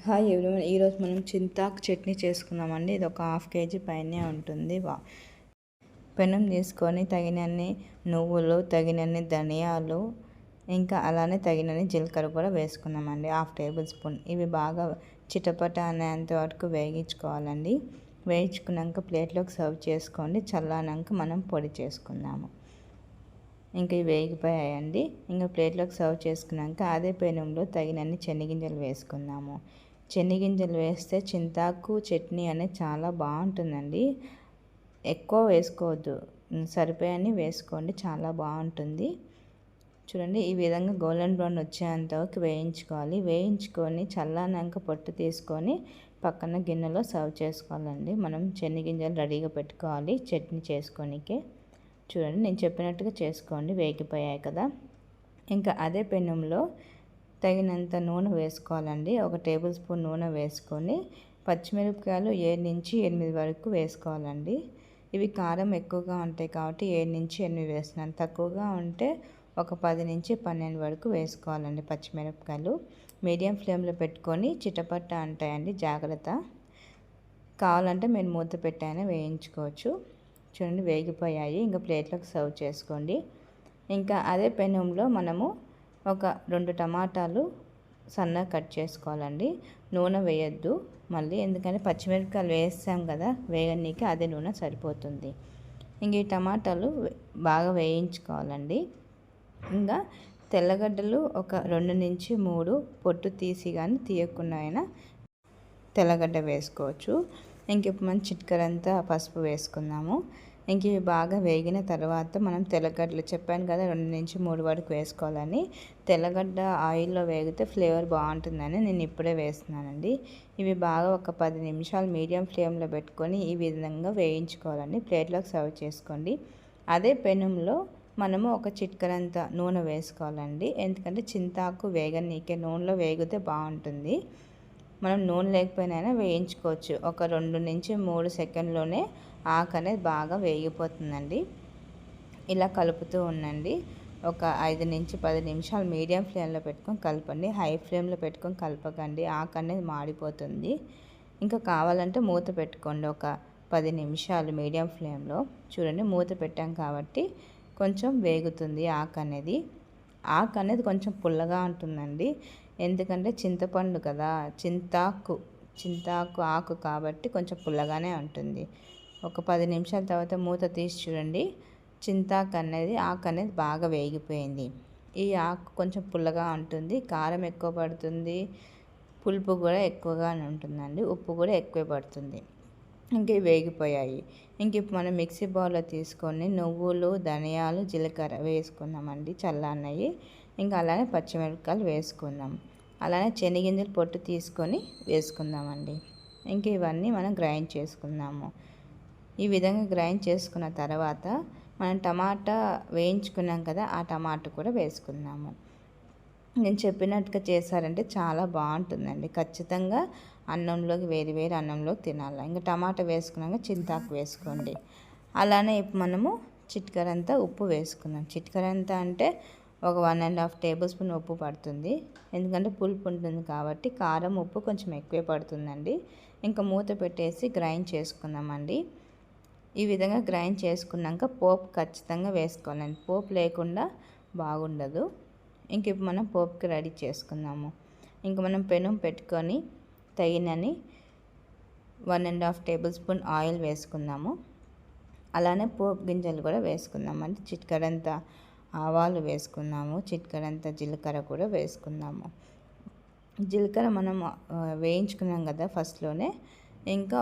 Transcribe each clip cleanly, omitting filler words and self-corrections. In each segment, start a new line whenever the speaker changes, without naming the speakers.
Hi everyone, ఈరోజు మనం చింతాకు చట్నీ చేసుకుందామండి. ఇది ఒక హాఫ్ కేజీ పైనే ఉంటుంది. పెనం తీసుకొని తగినన్ని నువ్వులు, తగినన్ని ధనియాలు, ఇంకా అలానే తగినన్ని జీలకర్ర కూడా వేసుకున్నామండి. 1/2 టేబుల్ స్పూన్. ఇవి బాగా చిటపట అనేంత వరకు వేయించుకోవాలండి. వేయించుకున్నాక ప్లేట్లోకి సర్వ్ చేసుకోండి. చల్లారినాక మనం పొడి చేసుకుందాము. ఇంకా ఇవి వేగిపోయాయండి. ఇంకా ప్లేట్లోకి సర్వ్ చేసుకున్నాక అదే పెనంలో తగినన్ని శనగింజలు వేసుకుందాము. శనగింజలు వేస్తే చింతాకు చట్నీ అనేది చాలా బాగుంటుందండి. ఎక్కువ వేసుకోవద్దు, సరిపోయని వేసుకోండి, చాలా బాగుంటుంది. చూడండి, ఈ విధంగా గోల్డెన్ బ్రౌన్ వచ్చేంత వరకు వేయించుకోవాలి. వేయించుకొని చల్లారినాక పొట్టు తీసుకొని పక్కన గిన్నెలో సర్వ్ చేసుకోవాలండి. మనం శనగింజలు రెడీగా పెట్టుకోవాలి చట్నీ చేసుకోనికే. చూడండి, నేను చెప్పినట్టుగా చేసుకోండి. వేగిపోయాయి కదా. ఇంకా అదే పెనంలో తగినంత నూనె వేసుకోవాలండి. 1 టేబుల్ స్పూన్ నూనె వేసుకొని పచ్చిమిరపకాయలు 7 నుంచి 8 వరకు వేసుకోవాలండి. ఇవి కారం ఎక్కువగా ఉంటాయి కాబట్టి 7 నుంచి 8 వేస్తున్నాను. తక్కువగా ఉంటే ఒక 10 నుంచి 12 వరకు వేసుకోవాలండి పచ్చిమిరపకాయలు. మీడియం ఫ్లేమ్లో పెట్టుకొని చిటపట్ట అంటాయండి, జాగ్రత్త. కావాలంటే మీరు మూత పెట్టైనా వేయించుకోవచ్చు. చూడండి, వేగిపోయాయి. ఇంకా ప్లేట్లోకి సర్వ్ చేసుకోండి. ఇంకా అదే పెనంలో మనము ఒక 2 టమాటాలు సన్నగా కట్ చేసుకోవాలండి. నూనె వేయద్దు మళ్ళీ, ఎందుకంటే పచ్చిమిరపకాయలు వేస్తాం కదా, వేగనీకి అదే నూనె సరిపోతుంది. ఇంక ఈ టమాటాలు బాగా వేయించుకోవాలండి. ఇంకా తెల్లగడ్డలు ఒక 2 నుంచి 3 పొట్టు తీసి కానీ తీయకుండా అయినా తెల్లగడ్డ వేసుకోవచ్చు. ఇంక ఇప్పుడు మనం చిటికెడంతా పసుపు వేసుకుందాము. ఇంక ఇవి బాగా వేగిన తర్వాత మనం తెల్లగడ్డలు చెప్పాను కదా, 2 నుంచి 3 వరకు వేసుకోవాలని. తెల్లగడ్డ ఆయిల్లో వేగితే ఫ్లేవర్ బాగుంటుందని నేను ఇప్పుడే వేస్తున్నానండి. ఇవి బాగా ఒక 10 నిమిషాలు మీడియం ఫ్లేమ్లో పెట్టుకొని ఈ విధంగా వేయించుకోవాలండి. ప్లేట్లోకి సర్వ్ చేసుకోండి. అదే పెనంలో మనము ఒక చిటికెడంత నూనె వేసుకోవాలండి. ఎందుకంటే చింతాకు వేగనీకే నూనెలో వేగితే బాగుంటుంది. మనం నూనె లేకపోయినా వేయించుకోవచ్చు. ఒక 2 నుంచి 3 సెకండ్లోనే ఆకు అనేది బాగా వేగిపోతుందండి. ఇలా కలుపుతూ ఉండండి. ఒక 5 నుంచి 10 నిమిషాలు మీడియం ఫ్లేమ్లో పెట్టుకొని కలపండి. హై ఫ్లేమ్లో పెట్టుకొని కలపకండి, ఆకు అనేది మాడిపోతుంది. ఇంకా కావాలంటే మూత పెట్టుకోండి ఒక 10 నిమిషాలు మీడియం ఫ్లేమ్లో. చూడండి, మూత పెట్టాం కాబట్టి కొంచెం వేగుతుంది ఆకు అనేది. ఆకు అనేది కొంచెం పుల్లగా ఉంటుందండి, ఎందుకంటే చింతపండు కదా, చింతాకు ఆకు కాబట్టి కొంచెం పుల్లగానే ఉంటుంది. ఒక 10 నిమిషాల తర్వాత మూత తీసి చూడండి, చింతాకు అనేది ఆకు అనేది బాగా వేగిపోయింది. ఈ ఆకు కొంచెం పుల్లగా ఉంటుంది, కారం ఎక్కువ పడుతుంది, పులుపు కూడా ఎక్కువగానే ఉంటుందండి, ఉప్పు కూడా ఎక్కువ పడుతుంది. ఇంక వేగిపోయాయి. ఇంక ఇప్పుడు మనం మిక్సీ బౌల్లో తీసుకొని నువ్వులు, ధనియాలు, జీలకర్ర వేసుకుందామండి, చల్లారినవి. ఇంకా అలానే పచ్చిమిరపకాయలు వేసుకుందాం. అలానే శనగింజలు పొట్టు తీసుకొని వేసుకుందామండి. ఇంక ఇవన్నీ మనం గ్రైండ్ చేసుకుందాము. ఈ విధంగా గ్రైండ్ చేసుకున్న తర్వాత మనం టమాటా వేయించుకున్నాం కదా, ఆ టమాటా కూడా వేసుకుందాము. నేను చెప్పినట్టుగా చేశారంటే చాలా బాగుంటుందండి. ఖచ్చితంగా అన్నంలోకి, వేడి అన్నంలోకి తినాలి. ఇంకా టమాటా వేసుకున్నాక చింతాకు వేసుకోండి. అలానే ఇప్పుడు మనము చిటికెడంతా ఉప్పు వేసుకుందాం. చిటికెడంతా అంటే ఒక 1.5 టేబుల్ స్పూన్ ఉప్పు పడుతుంది. ఎందుకంటే పులుపు ఉంటుంది కాబట్టి కారం, ఉప్పు కొంచెం ఎక్కువే పడుతుందండి. ఇంకా మూత పెట్టేసి గ్రైండ్ చేసుకుందామండి. ఈ విధంగా గ్రైండ్ చేసుకున్నాక పోపు ఖచ్చితంగా వేసుకోవాలండి. పోపు లేకుండా బాగుండదు. ఇంక ఇప్పుడు మనం పోపుకి రెడీ చేసుకుందాము. ఇంక మనం పెనం పెట్టుకొని తగినని 1.5 టేబుల్ స్పూన్ ఆయిల్ వేసుకుందాము. అలానే పోపు గింజలు కూడా వేసుకుందామండి. చిటికెడంత ఆవాలు వేసుకుందాము, చిటికెడంత జీలకర్ర కూడా వేసుకుందాము. జీలకర్ర మనం వేయించుకున్నాం కదా ఫస్ట్లోనే. ఇంకా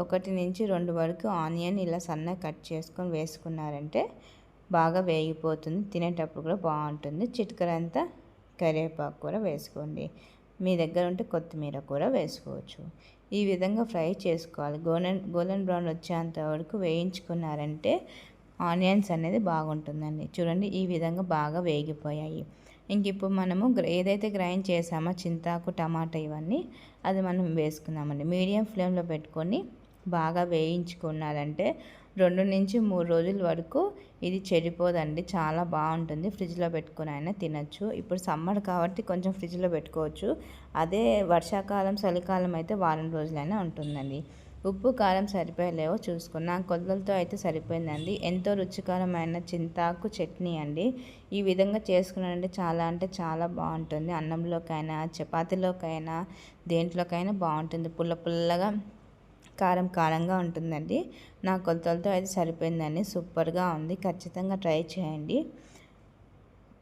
1 నుంచి 2 వరకు ఆనియన్ ఇలా సన్నగా కట్ చేసుకొని వేసుకున్నారంటే బాగా వేగిపోతుంది, తినేటప్పుడు కూడా బాగుంటుంది. చిటికెడంత కరివేపాకు కూడా వేసుకోండి. మీ దగ్గర ఉంటే కొత్తిమీర కూడా వేసుకోవచ్చు. ఈ విధంగా ఫ్రై చేసుకోవాలి. గోల్డెన్ బ్రౌన్ వచ్చేంత వరకు వేయించుకున్నారంటే ఆనియన్స్ అనేది బాగుంటుందండి. చూడండి, ఈ విధంగా బాగా వేగిపోయాయి. ఇంక ఇప్పుడు మనము ఏదైతే గ్రైండ్ చేసామో చింతాకు, టమాటా ఇవన్నీ అది మనం వేసుకుందామండి. మీడియం ఫ్లేమ్లో పెట్టుకొని బాగా వేయించుకున్నారంటే 2-3 రోజుల వరకు ఇది చెడిపోదండి. చాలా బాగుంటుంది. ఫ్రిడ్జ్లో పెట్టుకుని అయినా తినచ్చు. ఇప్పుడు సమ్మర్ కాబట్టి కొంచెం ఫ్రిడ్జ్లో పెట్టుకోవచ్చు. అదే వర్షాకాలం చలికాలం అయితే వారం రోజులైనా ఉంటుందండి. ఉప్పు కారం సరిపోయలేవో చూసుకున్నా కొలతలతో అయితే సరిపోయిందండి. ఎంతో రుచికరమైన చింతాకు చట్నీ అండి. ఈ విధంగా చేసుకున్నానంటే చాలా అంటే చాలా బాగుంటుంది. అన్నంలోకైనా చపాతీలోకైనా దేంట్లోకైనా బాగుంటుంది. పుల్ల పుల్లగా కారం కారంగా ఉంటుందండి. నా కొలతలతో అయితే సరిపోయిందండి. సూపర్గా ఉంది. ఖచ్చితంగా ట్రై చేయండి.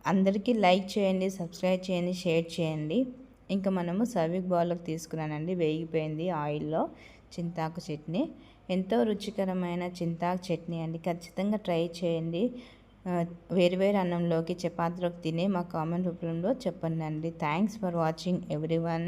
అందరికీ లైక్ చేయండి, సబ్స్క్రైబ్ చేయండి, షేర్ చేయండి. ఇంకా మనము సర్వింగ్ బౌల్లోకి తీసుకున్నానండి. వేగిపోయింది ఆయిల్లో చింతాకు చట్నీ. ఎంతో రుచికరమైన చింతాకు చట్నీ అండి. ఖచ్చితంగా ట్రై చేయండి. వేరు వేరు అన్నంలోకి చపాతీలోకి తిని మా కామెంట్ రూపంలో చెప్పండి అండి. Thanks for watching everyone.